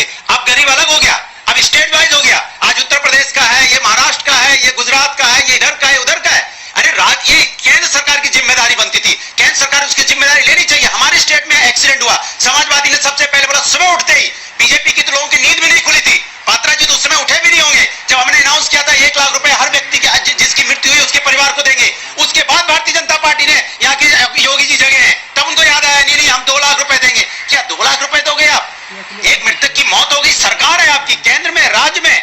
चाहिए। अब गरीब अलग हो गया, अब स्टेट वाइज हो गया। आज उत्तर प्रदेश का है, ये महाराष्ट्र का है, ये गुजरात का है, ये इधर का है, उधर का है। अरे ये केंद्र सरकार की जिम्मेदारी बनती थी, केंद्र सरकार उसकी जिम्मेदारी लेनी चाहिए। हमारे स्टेट में एक्सीडेंट हुआ, समाजवादी ने सबसे पहले बोला, सुबह उठते ही, बीजेपी की तो लोगों की नींद भी नहीं खुली थी, पात्रा जी तो उस समय उठे भी नहीं होंगे जब हमने अनाउंस किया था 1 लाख रुपए हर व्यक्ति के जिसकी मृत्यु हुई उसके परिवार को देंगे। उसके बाद भारतीय जनता पार्टी ने यहाँ की योगी जी जगह है, तब उनको याद आया, नहीं हम 2 लाख रुपए देंगे। क्या 2 लाख रुपए दोगे आप? एक मृतक की मौत हो गई। सरकार है आपकी, केंद्र में, राज्य में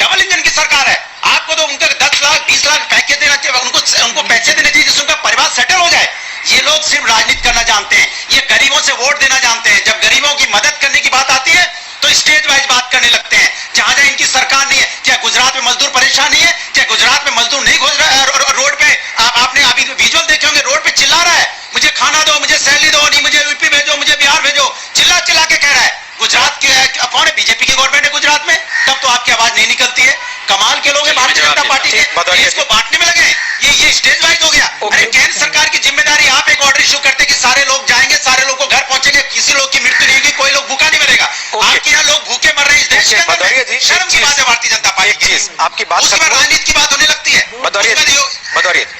डबल इंजन की सरकार है, आपको तो उनका 10 लाख 20 लाख पैकेज देना चाहिए, उनको पैसे देने चाहिए जिससे उनका परिवार सेटल हो जाए। ये लोग सिर्फ राजनीति करना जानते हैं, ये गरीबों से वोट देना जानते हैं। जब गरीबों की मदद करने की बात आती है तो स्टेट वाइज बात करने लगते हैं। जहां जहां इनकी सरकार नहीं है, क्या गुजरात में मजदूर परेशान नहीं है? क्या गुजरात में मजदूर नहीं घुस रहा है रोड पे? आपने अभी विजुअल देखे होंगे, रोड पे चिल्ला रहा है, मुझे खाना दो, मुझे सैलरी दो, नहीं मुझे यूपी भेजो, मुझे बिहार भेजो, चिल्ला चिल्ला के कह रहा है। गुजरात के कौन है? बीजेपी की गवर्नमेंट है गुजरात में, तब तो आपकी आवाज नहीं निकलती है। कमाल के लोग हैं भारतीय जनता पार्टी के, इसको बांटने में लगे। ये स्टेज वाइज हो गया। अरे केंद्र सरकार की जिम्मेदारी, आप एक ऑर्डर इशू करते कि सारे लोग जाएंगे, सारे लोग को घर पहुंचेंगे, किसी लोग की मृत्यु नहीं होगी, कोई लोग भूखा नहीं मरेगा। आपके यहाँ लोग भूखे मर रहे हैं इस देश के अंदर। शर्म की बात है भारतीय जनता पार्टी की। आपकी बात राजनीति की बात होने लगती है। भदौरिया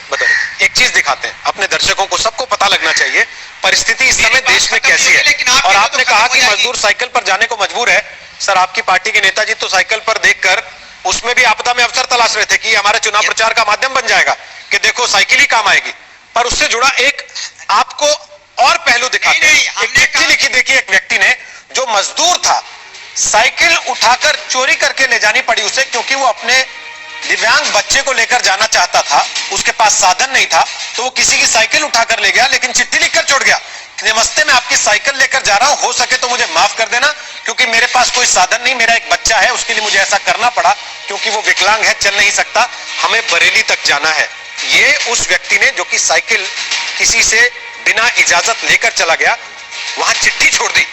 एक चीज दिखाते हैं अपने दर्शकों को, सबको पता लगना चाहिए परिस्थिति इस समय देश में कैसी है। और आपने कहा कि मजदूर साइकिल पर जाने को मजबूर है। सर, आपकी पार्टी के नेताजी तो साइकिल पर देखकर उसमें भी आपदा में अवसर तलाश रहे थे कि हमारे चुनाव प्रचार का माध्यम बन जाएगा कि देखो साइकिल ही काम आएगी। पर उससे जुड़ा एक आपको और पहलू दिखाते हैं। एक चिट्ठी लिखी, देखिए, एक व्यक्ति ने, जो मजदूर था, साइकिल उठाकर चोरी करके ले जानी पड़ी उसे, क्योंकि वो अपने दिव्यांग बच्चे को लेकर जाना चाहता था, उसके पास साधन नहीं था, तो वो किसी की साइकिल उठाकर ले गया, लेकिन चिट्ठी लिखकर छोड़ गया, नमस्ते मैं आपकी साइकिल लेकर जा रहा हूं, हो सके तो मुझे माफ कर देना, क्योंकि मेरे पास कोई साधन नहीं, मेरा एक बच्चा है, उसके लिए मुझे ऐसा करना पड़ा, क्योंकि वो विकलांग है, चल नहीं सकता, हमें बरेली तक जाना है। ये उस व्यक्ति ने, जो कि साइकिल किसी से बिना इजाजत लेकर चला गया, वहां चिट्ठी छोड़ दी।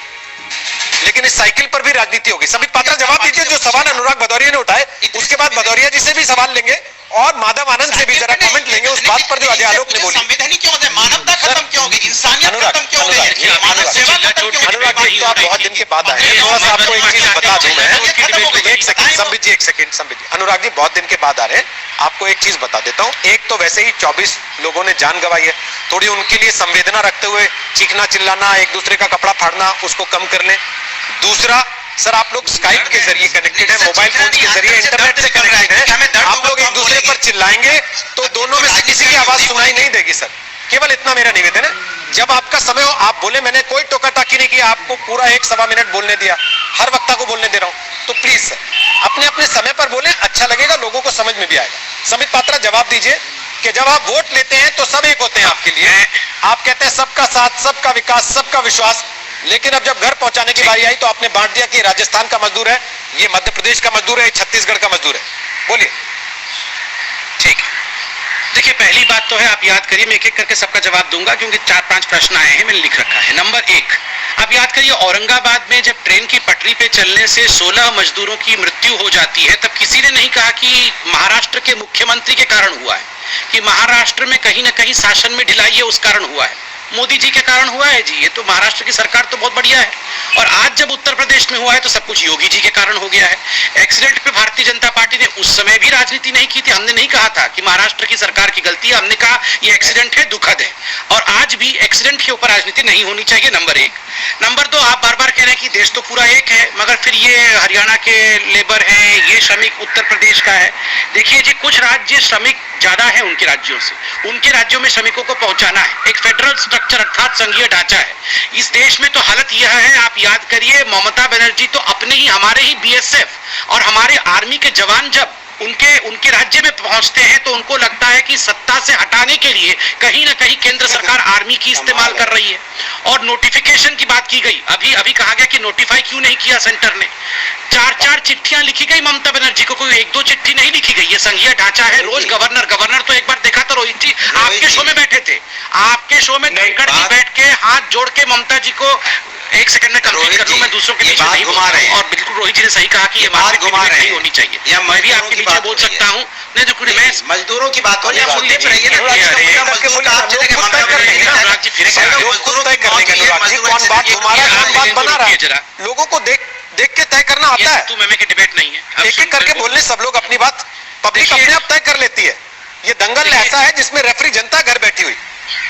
लेकिन इस साइकिल पर भी राजनीति होगी। संबित पात्रा, जवाब दीजिए जो सवाल अनुराग भदौरिया ने उठाए, उसके बाद भदौरिया जी से भी सवाल लेंगे और माधव आनंद से भी जरा कमेंट लेंगे उस बात पर जो अजय आलोक ने बोली। संविधान क्यों होता है? मानवता खत्म क्यों होगी? इंसानियत खत्म क्यों होगी? अनुराग जी, तो आप बहुत दिन के बाद आए हैं, थोड़ा सा आपको एक चीज बता दूं मैं। एक सेकंड संबित जी, एक सेकंड संबित जी। अनुराग जी बहुत दिन के बाद आ रहे हैं, आपको एक चीज बता देता हूं। एक तो वैसे ही 24 लोगों ने जान गंवाई है, थोड़ी उनके लिए संवेदना रखते हुए चीखना चिल्लाना, एक दूसरे का कपड़ा फाड़ना, उसको कम कर लें। दूसरा, सर, आप लोग स्काइप के जरिए कनेक्टेड है, मोबाइल फोन के जरिए इंटरनेट से कनेक्टेड है, आप लोग एक दूसरे पर चिल्लाएंगे तो दोनों में से किसी की आवाज सुनाई नहीं देगी। सर, केवल इतना मेरा निवेदन है, जब आपका समय हो आप बोले, मैंने कोई टोका टाकी नहीं किया, आपको पूरा 1-1.25 मिनट बोलने दिया, हर वक्ता को बोलने दे रहा हूं, तो प्लीज सर अपने अपने समय पर बोले, अच्छा लगेगा, लोगों को समझ में भी आएगा। संबित पात्रा, जवाब दीजिए कि जब आप वोट लेते हैं तो सब एक होते हैं आपके लिए, आप कहते हैं सबका साथ, सबका विकास, सबका विश्वास, लेकिन अब जब घर पहुंचाने की बारी आई तो आपने बांट दिया कि राजस्थान का मजदूर है, ये मध्य प्रदेश का मजदूर है, ये छत्तीसगढ़ का मजदूर है। बोलिए। ठीक है, देखिए, पहली बात तो है, आप याद करिए, मैं एक एक करके सबका जवाब दूंगा क्योंकि 4-5 प्रश्न आए हैं, मैंने लिख रखा है। नंबर 1, आप याद करिए, औरंगाबाद में जब ट्रेन की पटरी पे चलने से 16 मजदूरों की मृत्यु हो जाती है, तब किसी ने नहीं कहा कि महाराष्ट्र के मुख्यमंत्री के कारण हुआ है, कि महाराष्ट्र में कहीं ना कहीं शासन में ढिलाई है उस कारण हुआ है। मोदी जी के कारण हुआ है जी, ये तो महाराष्ट्र की सरकार तो बहुत बढ़िया है। और आज जब उत्तर प्रदेश में हुआ है तो सब कुछ योगी जी के कारण हो गया है। एक्सीडेंट पे भारतीय जनता पार्टी ने उस समय भी राजनीति नहीं की थी, हमने नहीं कहा था कि महाराष्ट्र की सरकार की गलती है, हमने कहा ये एक्सीडेंट है, दुखद है, और आज भी एक्सीडेंट के ऊपर राजनीति नहीं होनी चाहिए। नंबर 1। नंबर 2, आप बार बार कह रहे हैं कि देश तो पूरा एक है, मगर फिर ये हरियाणा के लेबर है, ये श्रमिक उत्तर प्रदेश का है। देखिए जी, कुछ राज्य श्रमिक ज्यादा है उनके राज्यों से, उनके राज्यों में श्रमिकों को पहुंचाना है, एक फेडरल स्ट्रक्चर अर्थात संघीय ढांचा है। इस देश में तो हालत यह है, आप याद करिए, ममता बनर्जी तो अपने ही, हमारे ही बीएसएफ और हमारे आर्मी के जवान जब उनके राज्य में पहुंचते हैं तो उनको लगता है कि सत्ता से हटाने के लिए कहीं ना कहीं केंद्र सरकार आर्मी की इस्तेमाल कर रही है। और नोटिफिकेशन की बात की गई, अभी कहा गया कि नोटिफाई क्यों नहीं किया सेंटर ने। 4-4 चिट्ठियां लिखी गई ममता बनर्जी को, कोई 1-2 चिट्ठी नहीं लिखी गई। ये संघीय ढांचा है, रोज गवर्नर तो एक बार देखा तो रोहित जी आपके शो में बैठे थे, आपके शो में धनखड़ जी बैठ के हाथ जोड़ के ममता जी को एक सेकंड में कंप्लीट कर दूं, मैं दूसरों के बीच में नहीं घुमा रहे हैं। और बिल्कुल रोहित जी ने सही कहा कि ये मार्केट घुमा नहीं होनी चाहिए, या मैं भी आपके पीछे बोल सकता हूँ। नहीं तो मैं मजदूरों की बात हो रही है, सुनते पे रहिए ना। मजदूर का आप चलेंगे, कौन बात घुमा रहा है, कौन बात बना रहा है, लोगों को देख के तय करना आता है। तू मैं की डिबेट नहीं है, एक एक करके बोलने सब लोग अपनी बात पब्लिक अपने आप तय कर लेती है। ये दंगल ऐसा है जिसमें रेफरी जनता घर बैठी हुई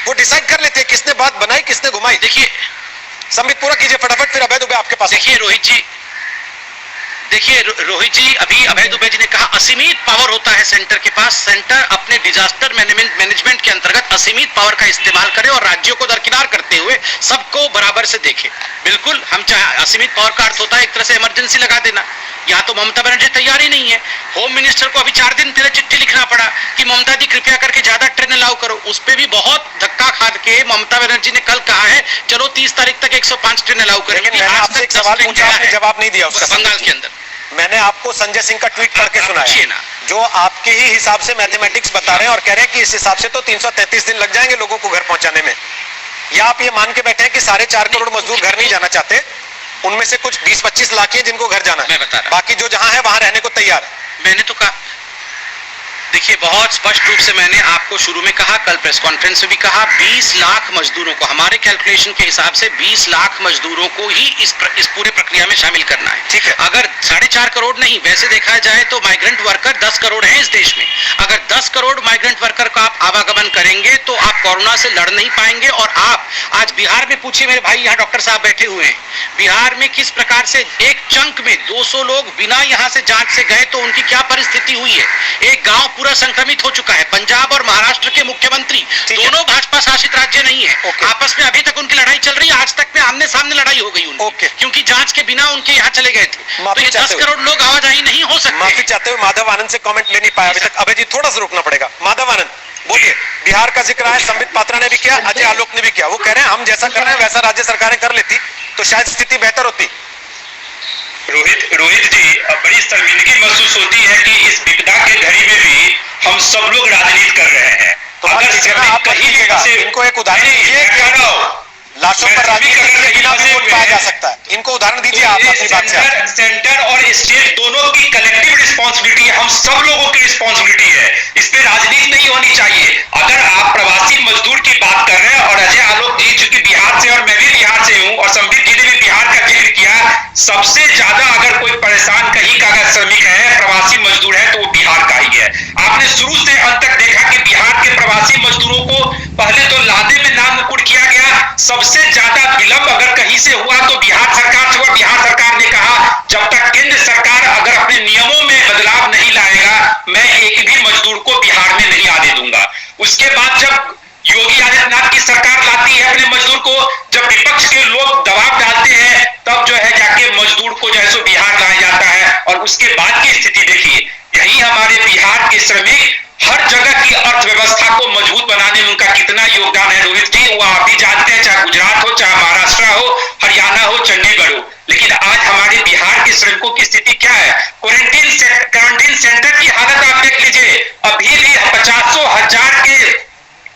वो डिसाइड कर लेते हैं किसने बात बनाई किसने घुमाई। देखिए संबित पूरा कीजिए फटाफट, फिर अभय दुबे आपके पास। देखिए रोहित जी अभी अभय दुबे जी ने कहा असीमित पावर होता है सेंटर के पास, सेंटर अपने डिजास्टर मैनेजमेंट के अंतर्गत असीमित पावर का इस्तेमाल करे और राज्यों को दरकिनार करते हुए सबको बराबर से देखे। बिल्कुल हम चाहे, असीमित पावर का अर्थ होता है एक तरह से इमरजेंसी लगा देना। यहाँ तो ममता बनर्जी तैयार ही नहीं है। होम मिनिस्टर को अभी 4 दिन पहले चिट्ठी लिखना पड़ा कि ममता दी कृपया करके ज्यादा ट्रेन अलाउ करो। उस पर भी बहुत धक्का खा के ममता बनर्जी ने कल कहा है चलो 30 तारीख तक 105 ट्रेन अलाउ करेंगे। मैंने आपसे एक सवाल पूछा, आपने जवाब नहीं दिया उसका। बंगाल के अंदर मैंने आपको संजय सिंह का ट्वीट करके सुनाया ना, जो आपके ही हिसाब से मैथमेटिक्स बता रहे हैं और कह रहे हैं कि इस हिसाब से तो 333 दिन लग जाएंगे लोगों को घर पहुंचाने में। या आप ये मान के बैठे हैं कि 4.5 करोड़ मजदूर घर नहीं जाना चाहते, उनमें से कुछ 20-25 लाख हैं जिनको घर जाना है, मैं बता रहा, बाकी जो जहां है वहां रहने को तैयार है। मैंने तो कहा, देखिए बहुत स्पष्ट रूप से मैंने आपको शुरू में कहा, कल प्रेस कॉन्फ्रेंस में भी कहा, 20 लाख मजदूरों को, हमारे कैलकुलेशन के हिसाब से 20 लाख मजदूरों को ही इस पूरे प्रक्रिया में शामिल करना है। ठीक है। अगर 4.5 करोड़ नहीं, वैसे देखा जाए तो माइग्रेंट वर्कर 10 करोड़ हैं इस देश में। अगर 10 करोड़ माइग्रेंट वर्कर का आप आवागमन करेंगे तो आप कोरोना से लड़ नहीं पाएंगे। और आप आज बिहार में पूछिए, मेरे भाई यहाँ डॉक्टर साहब बैठे हुए हैं, बिहार में किस प्रकार से एक चंक में 200 लोग बिना यहाँ से जांच से गए तो उनकी क्या परिस्थिति हुई है। एक गांव पूरा संक्रमित हो चुका है। पंजाब और महाराष्ट्र के मुख्यमंत्री दोनों भाजपा शासित राज्य नहीं है, आपस में अभी तक उनकी लड़ाई चल रही है। आज तक में आमने सामने लड़ाई हो गई उनकी, क्योंकि जांच के बिना उनके यहाँ चले गए थे। तो ये 10 करोड़ लोग आवाजाही नहीं हो सकते। माफी चाहते हुए माधव आनंद से कमेंट ले नहीं पाया अभी तक। अभय जी थोड़ा सा रुकना पड़ेगा। माधव आनंद बोलिए। बिहार का जिक्र है, संबित पात्रा ने भी किया, अजय आलोक ने भी किया। वो कह रहे हैं हम जैसा कर रहे हैं वैसा राज्य सरकारें कर लेती तो शायद स्थिति बेहतर होती। रोहित जी, बड़ी शर्मिंदगी महसूस होती है कि इस विपदा के घड़ी में भी हम सब लोग राजनीति कर रहे हैं। तो आप कहीं भी इनको एक उदाहरण दीजिए, लाशों पर राजनीति पाया जा सकता है, इनको उदाहरण दीजिए आप अपनी बात से। सेंटर और स्टेट दोनों की कलेक्टिव रिस्पॉन्सिबिलिटी है, हम सब लोगों की रिस्पॉन्सिबिलिटी है, इस पे राजनीति नहीं होनी चाहिए। अगर आप प्रवासी मजदूर की बात कर रहे हैं और अजय आलोक जी चूंकि बिहार से और मैं भी बिहार से हूं और संबित जी ने भी बिहार का जिक्र किया, सबसे ज्यादा अगर कोई परेशान कहीं का अगर श्रमिक है, प्रवासी मजदूर है तो वो बिहार का ही है। आपने शुरू से अंत तक देखा कि बिहार के प्रवासी मजदूरों को पहले तो लादे में नाम मुकुट किया गया, सबसे ज्यादा विलंब अगर कहीं से हुआ तो बिहार सरकार से हुआ। बिहार सरकार ने कहा जब तक केंद्र सरकार अगर अपने नियमों में बदलाव नहीं लाएगा मैं एक भी मजदूर को बिहार में नहीं आने दूंगा। उसके बाद जब योगी आदित्यनाथ की सरकार लाती है अपने मजदूर को, जब विपक्ष के लोग दबाव डालते हैं तब जो है जाके मजदूर को जो है सो बिहार लाया जाता है। और उसके बाद की स्थिति देखिए, यही हमारे बिहार के श्रमिक हर जगह की अर्थव्यवस्था को मजबूत बनाने में उनका कितना योगदान है रोहित जी, वो आप भी जानते हैं, चाहे गुजरात हो, चाहे महाराष्ट्र हो, हरियाणा हो, चंडीगढ़ हो। लेकिन आज हमारे बिहार के श्रमिकों की स्थिति क्या है? क्वारंटीन सेंटर की हालत आप देख लीजिए, अभी भी 50,000 के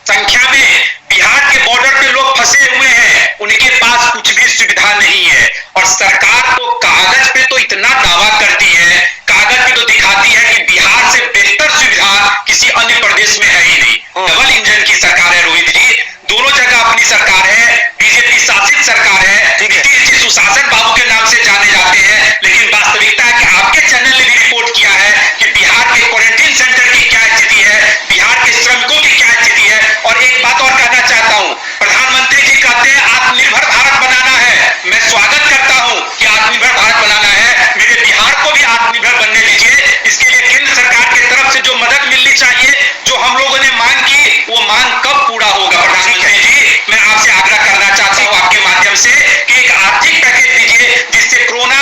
संख्या में बिहार के बॉर्डर पे लोग फंसे हुए हैं, उनके पास कुछ भी सुविधा नहीं है। और सरकार तो कागज पे तो इतना दावा करती है, कागज पे तो दिखाती है कि बिहार से बेहतर सुविधा किसी अन्य प्रदेश में है ही नहीं। डबल इंजन की सरकार है रोहित जी, दोनों जगह अपनी सरकार है, बीजेपी शासित सरकार है, नीतीश जी सुशासन बाबू के नाम से जाने जाते हैं। लेकिन वास्तविकता है कि आपके चैनल ने भी रिपोर्ट किया है कि बिहार के क्वारंटीन सेंटर की क्या स्थिति है, बिहार के श्रमिकों की क्या स्थिति है। और एक बात और कहना चाहता हूं, प्रधानमंत्री जी कहते हैं आत्मनिर्भर भारत बनाना है, मैं स्वागत करता हूं कि आत्मनिर्भर भारत बनाना है, मेरे बिहार को भी आत्मनिर्भर बनने दीजिए। इसके लिए केंद्र सरकार की तरफ से जो मदद मिलनी चाहिए, जो हम लोगों ने मांग की, वो मांग कब पूरा होगा प्रधानमंत्री जी? मैं आपसे आग्रह करना चाहता हूं आपके माध्यम से कि एक आर्थिक पैकेज दीजिए जिससे कोरोना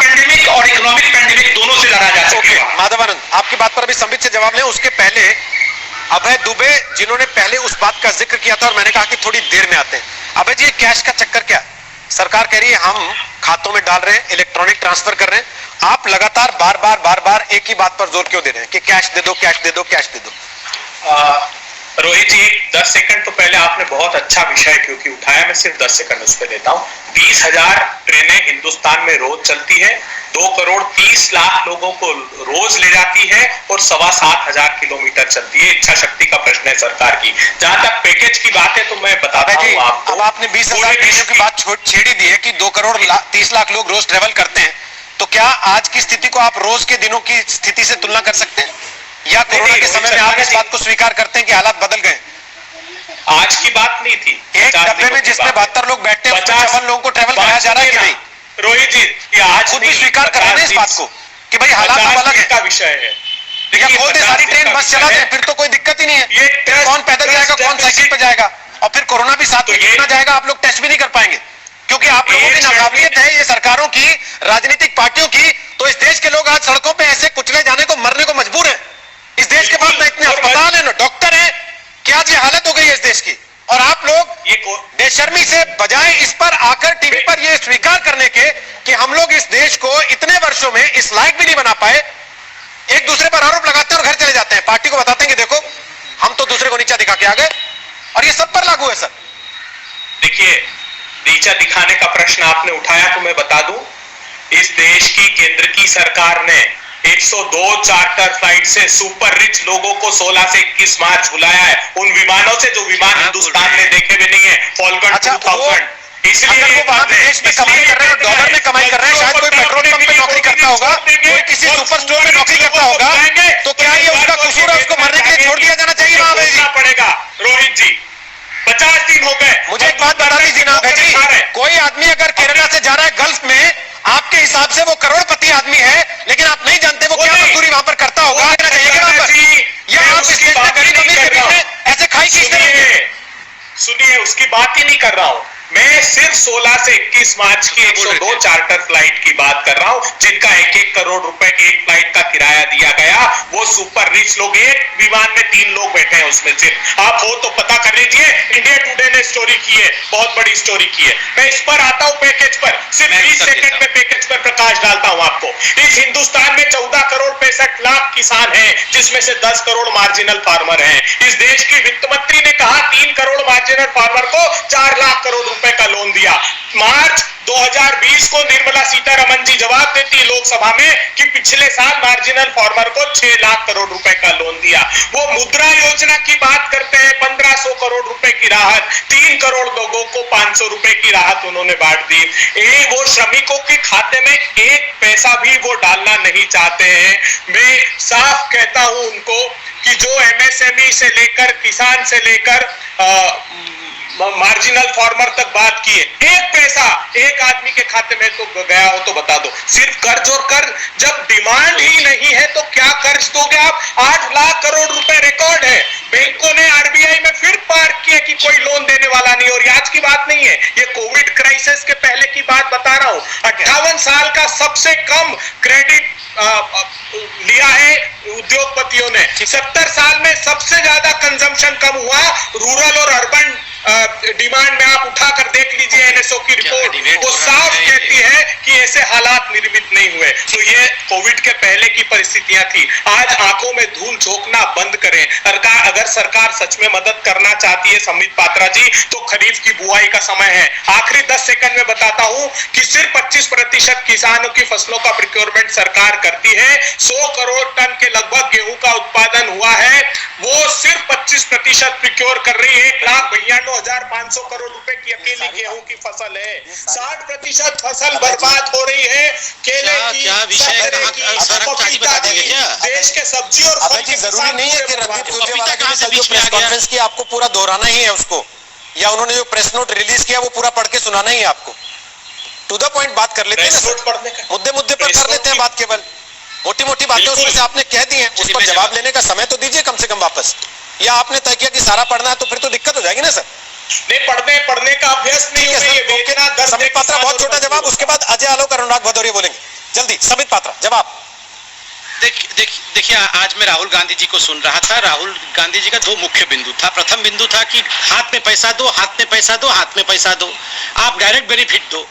पेंडेमिक और इकोनॉमिक पेंडेमिक दोनों से लड़ा जा सके। माधवानंद, आपकी बात पर अभी संबित से जवाब लें, उसके पहले अभय दुबे जिन्होंने पहले उस बात का जिक्र किया था और मैंने कहा कि थोड़ी देर में आते हैं। अभय जी, कैश का चक्कर क्या? सरकार कह रही है हम खातों में डाल रहे हैं, इलेक्ट्रॉनिक ट्रांसफर कर रहे हैं, आप लगातार बार बार एक ही बात पर जोर क्यों दे रहे हैं कि कैश दे दो, कैश दे दो, कैश दे दो? रोहित जी, 10 सेकंड तो पहले आपने बहुत अच्छा विषय क्योंकि उठाया, मैं सिर्फ 10 सेकंड उस पर देता हूं। 20,000 ट्रेनें हिंदुस्तान में रोज चलती है, 2,30,00,000 लोगों को रोज ले जाती है और 7,25,000 किलोमीटर चलती है। इच्छा शक्ति का प्रश्न है सरकार की। जहां तक पैकेज की बात है तो मैं बताता हूँ आपको। अब आपने 20,000 ट्रेनों की बात छेड़ी दी है कि 2,30,00,000 लोग रोज ट्रेवल करते हैं, तो क्या आज की स्थिति को आप रोज के दिनों की स्थिति से तुलना कर सकते हैं, या कोरोना के समय में आप इस बात को स्वीकार करते हैं कि हालात बदल गए? आज की बात नहीं थी। एक डब्बे में जिसमें 72 लोग बैठते हैं, 55 लोगों को ट्रेवल कराया जा रहा है कि नहीं? रोहित जी, ये आज खुद भी स्वीकार कर रहे हैं इस बात को कि भाई हालात अब अलग है का विषय है। या खोल दे सारी ट्रेन, बस चला दे, फिर तो कोई दिक्कत ही नहीं है। ये कौन पैदल जाएगा, कौन साइकिल पे जाएगा, और फिर कोरोना भी साथ में कितना जाएगा, आप लोग टेस्ट भी नहीं कर पाएंगे, क्योंकि आप लोगों की नाकाबिलियत है ये सरकारों की, राजनीतिक पार्टियों की। तो इस देश के लोग आज सड़कों पे ऐसे कुचले जाने को, मरने को मजबूर है। इस देश के पास ना इतने अस्पताल है, ना डॉक्टर है, कि आज ये हालत हो गई है इस देश की। और आप लोग बेशर्मी से बजाय इस पर आकर टीवी पर ये स्वीकार करने के कि हम लोग इस देश को इतने वर्षों में इस लायक भी नहीं बना पाए, एक दूसरे पर आरोप लगाते हैं और घर चले जाते हैं। पार्टी को बताते हैं कि देखो हम तो दूसरे को नीचा दिखा के आ गए, और ये सब पर लागू है सर। देखिए, नीचा दिखाने का प्रश्न आपने उठाया तो मैं बता दूं, इस देश की केंद्र की सरकार ने 102 चार्टर फ्लाइट से सुपर रिच लोगों को 16 से 21 मार्च बुलाया है, उन विमानों से जो विमान हिंदुस्तान ने देखे भी नहीं है, फॉल्कन 2000। इसलिए वो वहां विदेश में कमाई कर रहे हैं, डॉलर में कमाई कर रहे हैं, शायद कोई पेट्रोल पंप पे नौकरी करता होगा, कोई किसी सुपर स्टोर में नौकरी करता होगा, तो क्या ये उसका कसूर है? उसको मरने के लिए छोड़ दिया जाना चाहिए वहां पे? पड़ेगा रोहित जी, 50 दिन हो गए। मुझे एक बात बता दीजिए ना जी, कोई आदमी अगर केरला से जा रहा है गल्फ में, आपके हिसाब से वो करोड़पति आदमी है, लेकिन आप नहीं जानते वो क्या मजदूरी वहां पर करता होगा, चाहिए वहां पर, या आप इस देश में गरीब अमीर के बीच में ऐसे खाई खींचते? सुनिए, उसकी बात ही नहीं कर रहा हूं मैं, सिर्फ 16 से 21 मार्च की 102 चार्टर फ्लाइट की बात कर रहा हूं, जिनका 1-1 करोड़ रुपए की एक फ्लाइट का किराया दिया गया। वो सुपर रिच लोग, एक विमान में 3 लोग बैठे हैं उसमें से। आप हो तो पता कर लीजिए, इंडिया टुडे ने स्टोरी की है, बहुत बड़ी स्टोरी की है। मैं इस पर आता हूं पैकेज पर, सिर्फ 20 सेकंड में पैकेज पर प्रकाश डालता हूं आपको। इस हिंदुस्तान में 14 करोड़ 65 लाख किसान हैं, जिसमें से 10 करोड़ मार्जिनल फार्मर हैं। इस देश की वित्त मंत्री ने कहा 3 करोड़ मार्जिनल फार्मर को 4 लाख करोड़ रुपए का लोन दिया। मार्च 2020 को निर्मला सीतारमण जी जवाब देती लोकसभा में कि पिछले साल मार्जिनल फार्मर को 6 लाख करोड़ रुपए का लोन दिया। वो मुद्रा योजना की बात करते हैं, 1500 करोड़ रुपए की राहत, 3 करोड़ लोगों को 500 रुपए की राहत उन्होंने बांट दी। वो श्रमिकों के खाते में 1 पैसा भी वो डालना नहीं चाहते हैं। मैं साफ कहता हूं उनको कि जो एमएसएमई से लेकर, किसान से लेकर मार्जिनल फार्मर तक बात किए, 1 पैसा एक आदमी के खाते में तो गया हो तो बता दो। सिर्फ कर्ज और कर्ज, जब डिमांड ही नहीं है तो क्या कर्ज दोगे आप? 8 लाख करोड़ रुपए रिकॉर्ड है। बैंकों ने आरबीआई में फिर पार्क किया कि कोई लोन देने वाला नहीं। और आज की बात नहीं है, ये कोविड क्राइसिस के पहले की बात बता रहा हूं। 58 साल का सबसे कम क्रेडिट लिया है उद्योगपतियों ने। 70 साल में सबसे ज्यादा कंजम्पशन कम हुआ। रूरल और अर्बन डिमांड में आप उठाकर देख लीजिए एनएसओ की रिपोर्ट, वो साफ कहती है कि ऐसे हालात निर्मित नहीं हुए। तो ये कोविड के पहले की परिस्थितियां थी। आज आंखों में धूल झोंकना बंद करें। अगर सरकार सच में मदद करना चाहती है संबित पात्रा जी, तो खरीफ की बुआई का समय है। आखिरी 10 सेकंड में बताता हूं कि सिर्फ 25% किसानों की फसलों का प्रोक्योरमेंट सरकार करती है। 100 करोड़ टन के लगभग गेहूं का उत्पादन हुआ है, वो सिर्फ 25% प्रोक्योर कर रही है। 1,92,500 करोड़ रुपए की अकेली गेहूं की फसल है। 60% फसल बर्बाद हो रही है। केले की, संतरे की, पपीता की, देश के सब्जी और फल की। जरूरी नहीं है कि रणदीप सुरजेवाला जी ने जो प्रेस कॉन्फ्रेंस की आपको पूरा दोहराना ही है उसको, या उन्होंने जो प्रेस नोट रिलीज किया वो पूरा पढ़ के सुनाना ही है आपको। टू द पॉइंट बात कर लेते हैं, मुद्दे पर कर लेते हैं बात। केवल मोटी मोटी बातें उसमें से आपने कह दी हैं, उस पर जवाब लेने का समय तो दीजिए कम से कम वापस। या आपने तय किया कि सारा पढ़ना है तो फिर तो दिक्कत हो जाएगी ना सर। नहीं, पढ़ने का अभ्यास नहीं है सर। संबित पात्रा बहुत छोटा जवाब, उसके बाद अजय आलोक और अनुराग भदौरिया बोलेंगे। जल्दी संबित पात्रा जवाब। देखिए, आज मैं राहुल गांधी जी को सुन रहा था। राहुल गांधी जी का 2 मुख्य बिंदु था। प्रथम बिंदु था कि हाथ में पैसा दो, हाथ में पैसा दो, हाथ में पैसा दो, आप डायरेक्ट बेनिफिट दो।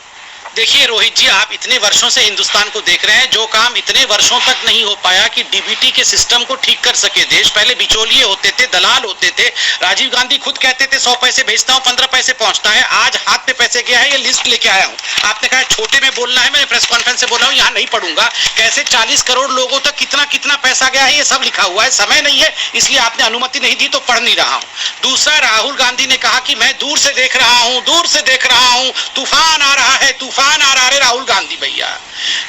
देखिए रोहित जी, आप इतने वर्षों से हिंदुस्तान को देख रहे हैं, जो काम इतने वर्षों तक नहीं हो पाया कि डीबीटी के सिस्टम को ठीक कर सके देश। पहले बिचौलिए होते थे, दलाल होते थे। राजीव गांधी खुद कहते थे 100 पैसे भेजता हूं 15 पैसे पहुंचता है। आज हाथ पे पैसे गया है, ये लिस्ट लेके आया हूं। आपने कहा छोटे में बोलना है, मैंने प्रेस कॉन्फ्रेंस से बोला हूं, यहाँ नहीं पढ़ूंगा। कैसे 40 करोड़ लोगों तक कितना कितना पैसा गया है, ये सब लिखा हुआ है। समय नहीं है इसलिए आपने अनुमति नहीं दी तो पढ़ नहीं रहा हूं। दूसरा, राहुल गांधी ने कहा कि मैं दूर से देख रहा हूं, दूर से देख रहा हूं, तूफान आ रहा है, तूफान आ रहा है। राहुल गांधी भैया,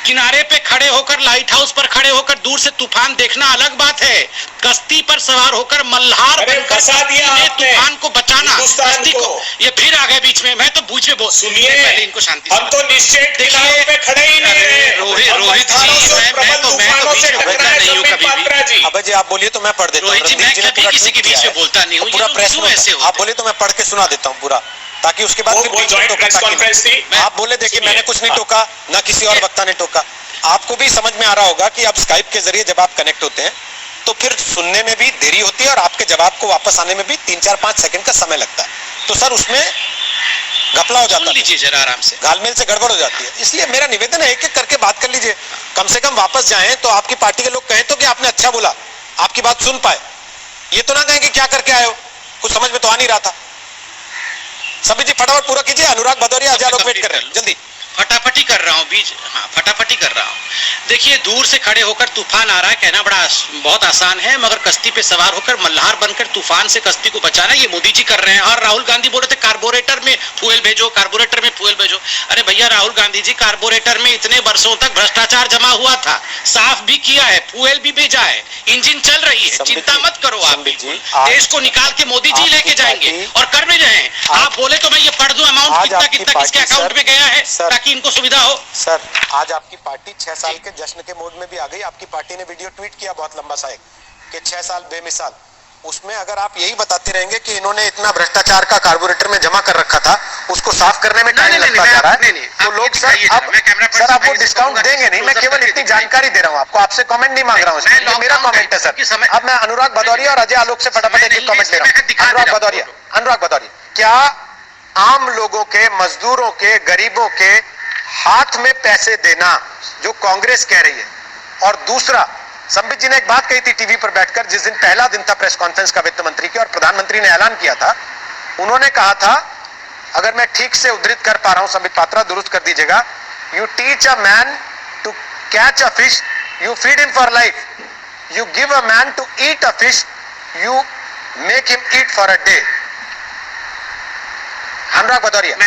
किनारे पे खड़े होकर, लाइट हाउस पर खड़े होकर दूर से तूफान देखना अलग बात है। कश्ती पर सवार होकर मल्हार बनकर तूफान को बचाना, कश्ती को, ये फिर आ गए बीच में। मैं तो बीच में बोल, सुनिए, पहले इनको शांति हम तो निश्चित किनारों पे खड़े ही नहीं है। रोहित जी, मैं तो बीच में बोलता नहीं हूँ कभी भी। अबे जी आप बोलिए तो मैं पढ़ देता हूँ। रोहित जी, मैं कभी किसी के बीच में बोलता नहीं हूँ। पूरा प्रेस में आप बोले तो मैं पढ़ के सुना देता हूँ पूरा, ताकि उसके बाद वो जॉइंट प्रेस कॉन्फ्रेंस थी। आप बोले देखिए मैंने कुछ नहीं टोका, ना किसी और वक्ता ने टोका। आपको भी समझ में आ रहा होगा कि अब स्काइप के जरिए जब आप कनेक्ट होते हैं तो फिर सुनने में भी देरी होती है और आपके जवाब को वापस आने में भी 3-4-5 सेकंड का समय लगता है। तो सर उसमें घपला हो जाता है, लीजिए जरा आराम से, घालमेल से गड़बड़ हो जाती है। इसलिए मेरा निवेदन है एक एक करके बात कर लीजिए, कम से कम वापस जाएं तो आपकी पार्टी के लोग कहें तो कि आपने अच्छा बोला, आपकी बात सुन पाए। ये तो ना कहें कि क्या करके आए हो, कुछ समझ में तो आ नहीं रहा था। सभी जी फटाफट पूरा कीजिए। अनुराग भदौरिया, अजय लोग वेट कर रहे हैं, जल्दी। फटाफटी कर रहा हूँ बीच, हाँ फटाफटी कर रहा हूँ। देखिए, दूर से खड़े होकर तूफान आ रहा है कहना बहुत आसान है, मगर कश्ती पे सवार होकर मल्हार बनकर तूफान से कश्ती को बचाना ये मोदी जी कर रहे हैं। और राहुल गांधी बोल रहे थे कार्बोरेटर में फ्यूल भेजो, कार्बोरेटर में फ्यूल भेजो। अरे भैया राहुल गांधी जी, कार्बोरेटर में इतने वर्षों तक भ्रष्टाचार जमा हुआ था, साफ भी किया है, फ्यूल भी भेजा है, इंजन चल रही है, चिंता मत करो आप। देश को निकाल के मोदी जी लेके जाएंगे और कर भी रहे हैं। आप बोले तो मैं ये पढ़ दूं अमाउंट कितना कितना किसके अकाउंट में गया है, ताकि इनको सुविधा हो। सर आज आपकी पार्टी 6 साल के जश्न के मोड में भी आ गई। आपकी पार्टी ने वीडियो ट्वीट किया बहुत लंबा सा एक कि 6 साल बेमिसाल। उसमें अगर आप यही बताते रहेंगे कि इन्होंने इतना भ्रष्टाचार का कार्बोरेटर में जमा कर रखा था, उसको साफ करने में टाइम लगता जा रहा है, तो लोग सर आप वो डिस्काउंट देंगे नहीं। मैं केवल इतनी जानकारी दे रहा हूँ आपको, आपसे कमेंट नहीं मांग रहा हूँ, मेरा कमेंट है सर। अब मैं अनुराग भदौरिया और अजय आलोक से फटाफट एक कमेंट ले रहा हूँ। अनुराग भदौरिया, क्या आम लोगों के, मजदूरों के, गरीबों के हाथ में पैसे देना जो कांग्रेस कह रही है, और दूसरा संबित जी ने एक बात कही थी टीवी पर बैठकर, जिस दिन पहला दिन था प्रेस कॉन्फ्रेंस का वित्त मंत्री की और प्रधानमंत्री ने ऐलान किया था, उन्होंने कहा था, अगर मैं ठीक से उद्धृत कर पा रहा हूं, संबित पात्रा दुरुस्त कर दीजिएगा, you teach a man to catch a fish, you feed him for life, you give a man to eat a fish, you make him eat for a day. Anurag Bhadauria, मैं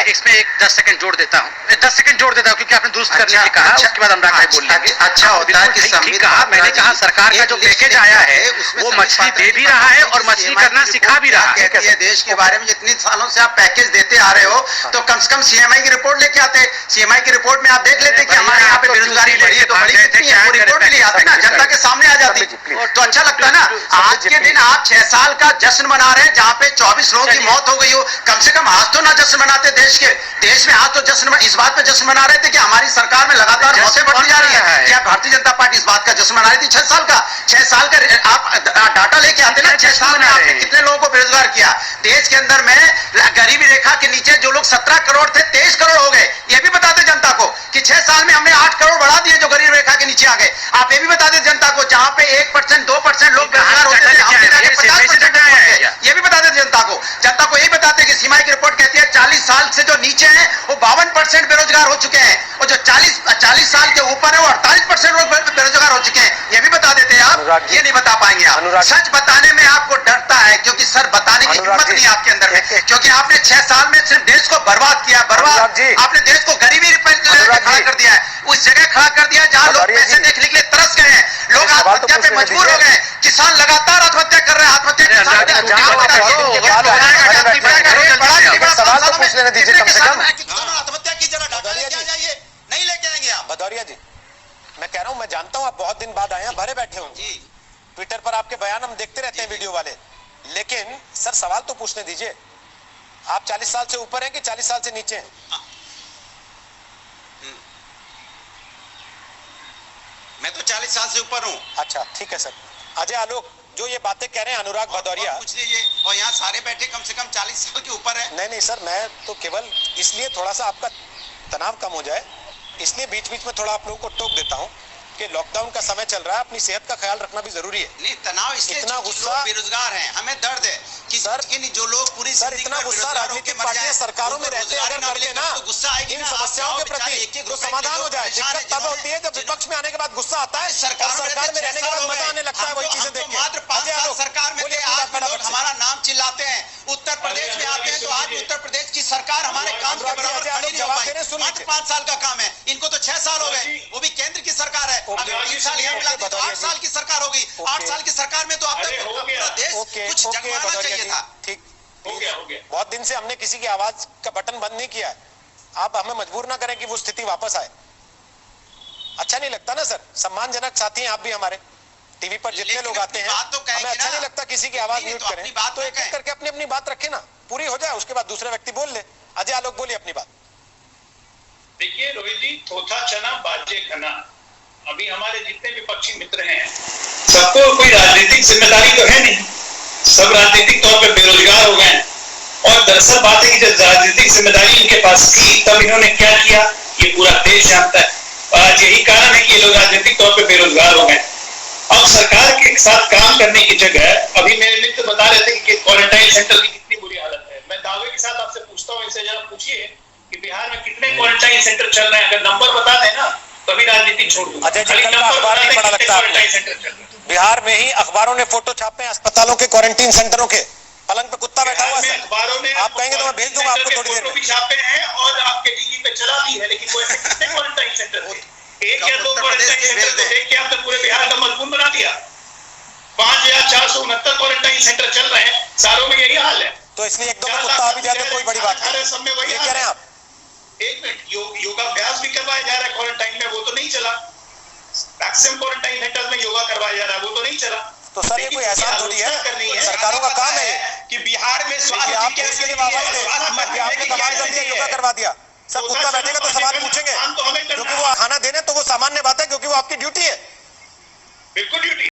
इसमें एक 10 सेकंड जोड़ देता हूँ, 10 सेकंड जोड़ देता हूँ, क्योंकि आपने दुरुस्त करने के कहा, उसके बाद अनुराग भाई बोल लेंगे। अच्छा होता है कि ठीक कहा, मैंने कहा सरकार का जो पैकेज आया है वो मछली दे भी रहा है और मछली करना सिखा भी रहा है। देश के बारे में जितने सालों से आप पैकेज देते आ रहे हो, तो कम से कम सीएमआई की रिपोर्ट लेके आते। सीएमआई की रिपोर्ट में आप देख लेते कि हमारे यहाँ पे बेरोजगारी बढ़ी है, तो बड़ी कितनी है, वो रिपोर्ट ले आते ना, जनता के सामने आ जाती तो अच्छा लगता है ना। आज के दिन आप 6 साल का जश्न मना रहे हैं, जहाँ पे 24 लोगों की मौत हो गई हो, कम से कम आज तो ना जश्न मनाते। देश में आज तो जश्न, इस बात पे जश्न मना रहे थे कि हमारी सरकार में लगातार मौतें बढ़ती जा रही है। क्या भारतीय जनता पार्टी इस बात का जश्न मना रही थी? 6 साल का आप डाटा लेके आते ना, 6 साल में आपने कितने लोगों को बेरोजगार किया। देश के अंदर में गरीबी रेखा के नीचे जो लोग 17 करोड़ थे 23 करोड़ हो गए, ये भी बताते जनता को कि 6 साल में हमने 8 करोड़ बढ़ा दिए जो गरीब रेखा के नीचे आ गए। आप ये भी बताते जनता को, जहां पे 1% 2% लोग बेरोजगार होते थे, हमने जाके 50% ये भी बताते जनता को। जनता को यही बताते कि सीएमआई की रिपोर्ट कहती है 40 साल से जो नीचे हैं वो 52% बेरोजगार हो चुके हैं, और जो 40 साल के ऊपर है वो 48% लोग बेरोजगार हो चुके हैं। ये भी बता देते हैं आप, ये नहीं बता पाएंगे आप। सच बताने में आपको डरता है, क्योंकि सर बताने की हिम्मत नहीं आपके अंदर में, क्योंकि आपने 6 साल में सिर्फ देश को बर्बाद किया, आपने देश को गरीबी खड़ा कर दिया है, उस जगह खड़ा कर दिया जहां लोग पैसे देखने के लिए तरस गए हैं, लोग आत्महत्या पे मजबूर हो गए, किसान लगातार आत्महत्या कर रहे हैं, आत्महत्या की जरा डाटा लेके आ जाइए, नहीं लेके आएंगे आप। भदौरिया जी, मैं कह रहा हूं, मैं जानता हूं आप बहुत दिन बाद आए हैं, भरे बैठे हो जी, ट्विटर पर आपके बयान हम देखते रहते हैं वीडियो वाले, लेकिन सर सवाल तो पूछने दीजिए। आप 40 साल से ऊपर हैं कि 40 साल से नीचे हैं? मैं तो 40 साल से ऊपर हूँ। अच्छा ठीक है सर। अजय आलोक, जो ये बातें कह रहे हैं अनुराग भदौरिया, पूछ लीजिए, और यहाँ सारे बैठे कम से कम 40 साल के ऊपर है। नहीं सर, मैं तो केवल इसलिए थोड़ा सा आपका तनाव कम हो जाए, इसलिए बीच बीच में थोड़ा आप लोगों को टोक देता हूँ कि लॉकडाउन का समय चल रहा है, अपनी सेहत का ख्याल रखना भी जरूरी है। नहीं, तनाव इसलिए इतना क्योंकि गुस्सा- लोग बेरोजगार हैं, हमें दर्द है कि सर, जो लोग पूरी सर जिंदगी इतना में गुस्सा बेरोजगार राजनीतिक होके मर पार्टियां जाएं, सरकारों में उनको रहते रोजगार अगर ना कर मिले, देना तो गुस्सा आएगी इन ना। आप समस्याओं जाओ के बेचारे प्रति एक-एक तो रुपए के समाधान हो लोग जाए। परेशान दिक्कत हैं, तब जिन्होंने- होती है जब विपक्ष में आने के बाद गुस्सा आता है और सरकार सरकार में रहने के बाद मजा आने लगता है वही चीजें देख के। मात्र 5 अजय साल आलोक, सरकार में बोलिए थे, अपनी आज बात भी लोग फटाफट से। हमारा नाम चिल्लाते हैं। उत्तर प्रदेश में आते हैं तो आज उत्तर प्रदेश की सरकार हमारे काम के बराबर अजय आलोक खड़ी नहीं हो जवाब पाई। दे रहे हैं, सुन मात्र लीजिए। 5 साल का काम है, इनको तो 6 साल हो गए, वो भी केंद्र की सरकार है। ओके, अगर 3 साल यहाँ ओके, मिला दी तो 8 साल की सरकार होगी। 8 साल की सरकार में तो अब तक पूरा देश ओके कुछ ओके जगमाना भदौरिया चाहिए जी, था। ठीक। हो गया। बहुत दिन से हमने किसी की आवाज का बटन बंद नहीं किया है, आप हमें मजबूर ना करें कि वो स्थिति वापस आए। अच्छा नहीं लगता ना सर, सम्मानजनक साथी हैं आप भी हमारे, टीवी पर जितने लेकिन लोग आते हैं, अपनी बात तो कहेंगे हमें अच्छा ना। नहीं लगता किसी की आवाज नहीं, म्यूट तो करें, अपनी बात तो तो एक एक कहें। करके अपनी अपनी बात रखे ना, पूरी हो जाए, उसके बाद दूसरे व्यक्ति बोल ले। अजय आलोक बोलिए अपनी बात। देखिए रोहित जी, थोथा चना बाजे खना, अभी हमारे जितने विपक्षी मित्र हैं सबको कोई राजनीतिक जिम्मेदारी तो है नहीं, सब राजनीतिक तौर पे बेरोजगार हो गए। और दरअसल बात है कि जब राजनीतिक जिम्मेदारी इनके पास थी तब इन्होंने क्या किया ये पूरा देश जानता है, और आज यही कारण है कि ये लोग राजनीतिक तौर पे बेरोजगार हो गए। अब सरकार के साथ काम करने की जगह अभी मेरे मित्र बता रहे थे कि क्वारंटाइन सेंटर की कितनी बुरी हालत है। मैं दावे के साथ आपसे पूछता हूँ, इनसे जरा पूछिए कि बिहार में कितने क्वारंटाइन सेंटर चल रहे हैं, अगर नंबर बता दें ना तभी राजनीति छोड़ दूंगा। अजय जी, खाली कल का नंबर अखबार बता नहीं दें पढ़ा कितने लगता आपने। क्वारंटाइन सेंटर चल रहे हैं। बिहार में ही अखबारों ने फोटो छापे अस्पतालों के, क्वारंटीन सेंटरों के, पलंग पे कुत्ता बैठा हुआ है। अखबारों ने आप कहेंगे तो मैं भेज दूंगा आपको थोड़ी देर फोटो में। भी छापे हैं और आपके टीवी पे चला भी है, लेकिन वो ऐसे कितने क्वारंटाइन सेंटर थे? एक या दो उत्तर क्वारंटाइन प्रदेश सेंटर भेज को दें। देख के आपने पूरे बिहार का मजबूत बना दिया। 5469 क्वारंटाइन सेंटर चल रहे हैं, सारों में यही हाल है। तो इसलिए एक दो में कुत्ता आ भी जाए तो कोई बड़ी बात नहीं। सब में वही ये हाल कह रहे हैं है। आप? एक मिनट, योगाभ्यास भी करवाया जा रहा है क्वारंटाइन में, वो तो नहीं चला। मैक्सिमम क्वारंटाइन सेंटर में योगा करवाया जा रहा है, वो तो नहीं चला। तो सर ये कोई एहसान थोड़ी है, करनी है, सरकारों का काम है ये कि बिहार में कि आप इसके लिए आवाज दें कि आपने कमाल कर दिया, योगा करवा दिया। सब कुत्ता बैठेगा तो सवाल पूछेंगे, क्योंकि वो खाना देने तो वो सामान्य बात है, क्योंकि वो आपकी ड्यूटी है। बिल्कुल ड्यूटी